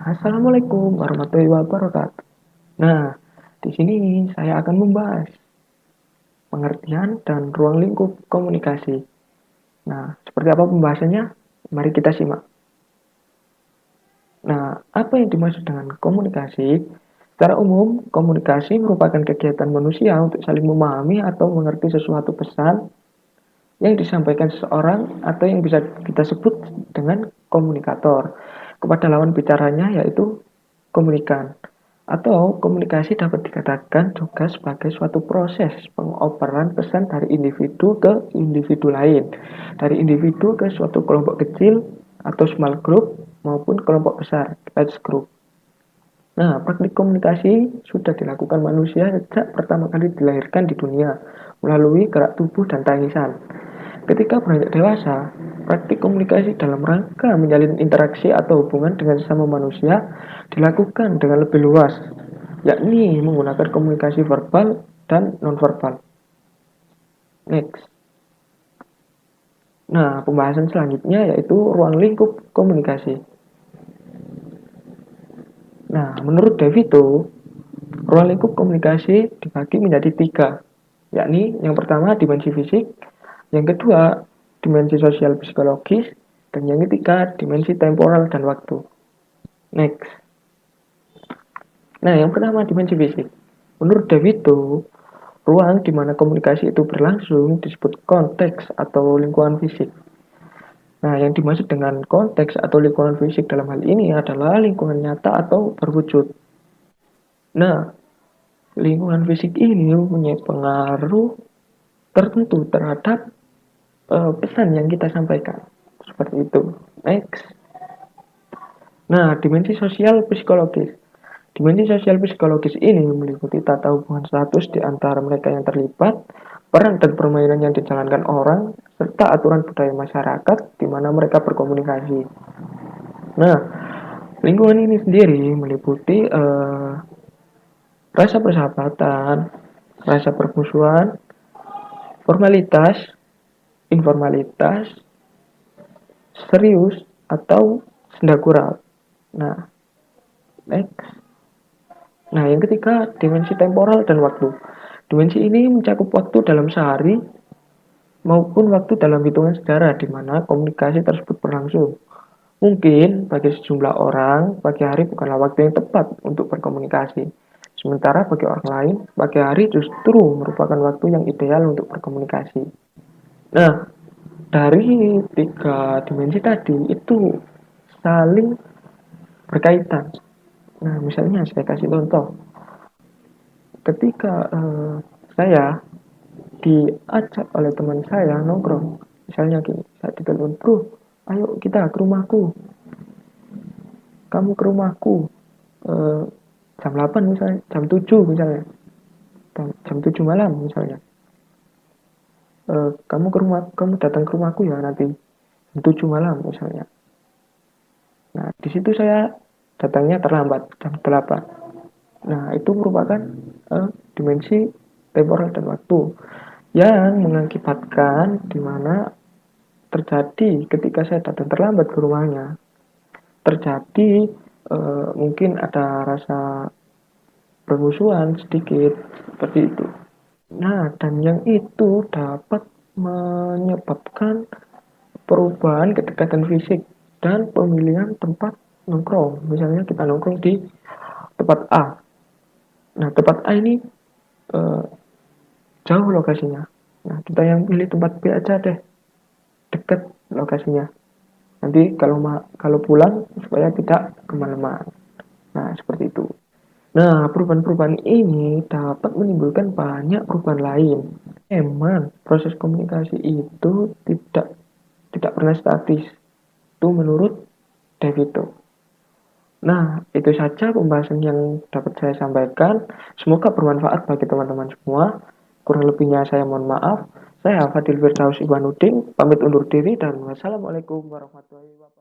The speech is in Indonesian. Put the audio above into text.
Assalamualaikum warahmatullahi wabarakatuh. Nah, di sini saya akan membahas pengertian dan ruang lingkup komunikasi. Nah, seperti apa pembahasannya? Mari kita simak. Nah, apa yang dimaksud dengan komunikasi? Secara umum, komunikasi merupakan kegiatan manusia untuk saling memahami atau mengerti sesuatu pesan yang disampaikan seseorang atau yang bisa kita sebut dengan komunikator kepada lawan bicaranya, yaitu komunikan. Atau komunikasi dapat dikatakan juga sebagai suatu proses pengoperan pesan dari individu ke individu lain, dari individu ke suatu kelompok kecil atau small group maupun kelompok besar, large group. Nah, praktik komunikasi sudah dilakukan manusia sejak pertama kali dilahirkan di dunia melalui gerak tubuh dan tangisan. Ketika beranjak dewasa, praktik komunikasi dalam rangka menjalin interaksi atau hubungan dengan sesama manusia dilakukan dengan lebih luas, yakni menggunakan komunikasi verbal dan nonverbal. Next. Nah, pembahasan selanjutnya yaitu ruang lingkup komunikasi. Nah, menurut DeVito, ruang lingkup komunikasi dibagi menjadi 3, yakni yang pertama dimensi fisik, yang kedua dimensi sosial psikologis, dan yang ketiga dimensi temporal dan waktu. Next. Nah, yang pertama dimensi fisik. Menurut DeVito, ruang di mana komunikasi itu berlangsung disebut konteks atau lingkungan fisik. Nah, yang dimaksud dengan konteks atau lingkungan fisik dalam hal ini adalah lingkungan nyata atau berwujud. Nah, lingkungan fisik ini mempunyai pengaruh tertentu terhadap pesan yang kita sampaikan. Seperti itu. Next. Nah, dimensi sosial psikologis. Dimensi sosial psikologis ini meliputi tata hubungan status di antara mereka yang terlibat, peran dan permainan yang dijalankan orang, serta aturan budaya masyarakat di mana mereka berkomunikasi. Nah, lingkungan ini sendiri meliputi rasa persahabatan, rasa permusuhan, formalitas, informalitas, serius, atau senda gurau. Nah, next. Nah, yang ketiga, dimensi temporal dan waktu. Dimensi ini mencakup waktu dalam sehari maupun waktu dalam hitungan sejarah di mana komunikasi tersebut berlangsung. Mungkin bagi sejumlah orang, pagi hari bukanlah waktu yang tepat untuk berkomunikasi. Sementara bagi orang lain, pagi hari justru merupakan waktu yang ideal untuk berkomunikasi. Nah, dari 3 dimensi tadi itu saling berkaitan. Nah, misalnya saya kasih contoh. Ketika saya diajak oleh teman saya nongkrong, misalnya gini, saya ditelepon, bro, ayo kita ke rumahku, kamu ke rumahku, eh, jam 8 misalnya, jam 7 misalnya, jam 7 malam misalnya, kamu datang ke rumahku ya nanti jam 7 malam misalnya. Nah, di situ saya datangnya terlambat jam 8. Nah, itu merupakan dimensi temporal dan waktu yang mengakibatkan di mana terjadi ketika saya datang terlambat ke rumahnya, terjadi mungkin ada rasa permusuhan sedikit seperti itu. Nah, dan yang itu dapat menyebabkan perubahan kedekatan fisik dan pemilihan tempat nongkrong. Misalnya kita nongkrong di tempat A. Nah, tempat A ini eh, jauh lokasinya. Nah, kita yang pilih tempat B aja deh, dekat lokasinya. Nanti kalau pulang supaya tidak kemalaman. Nah, seperti itu. Nah, perubahan-perubahan ini dapat menimbulkan banyak perubahan lain. Emang proses komunikasi itu tidak pernah statis. Itu menurut Devito. Nah, itu saja pembahasan yang dapat saya sampaikan. Semoga bermanfaat bagi teman-teman semua. Kurang lebihnya saya mohon maaf. Saya Fadil Firdaus Iwanuddin, pamit undur diri dan wassalamualaikum warahmatullahi wabarakatuh.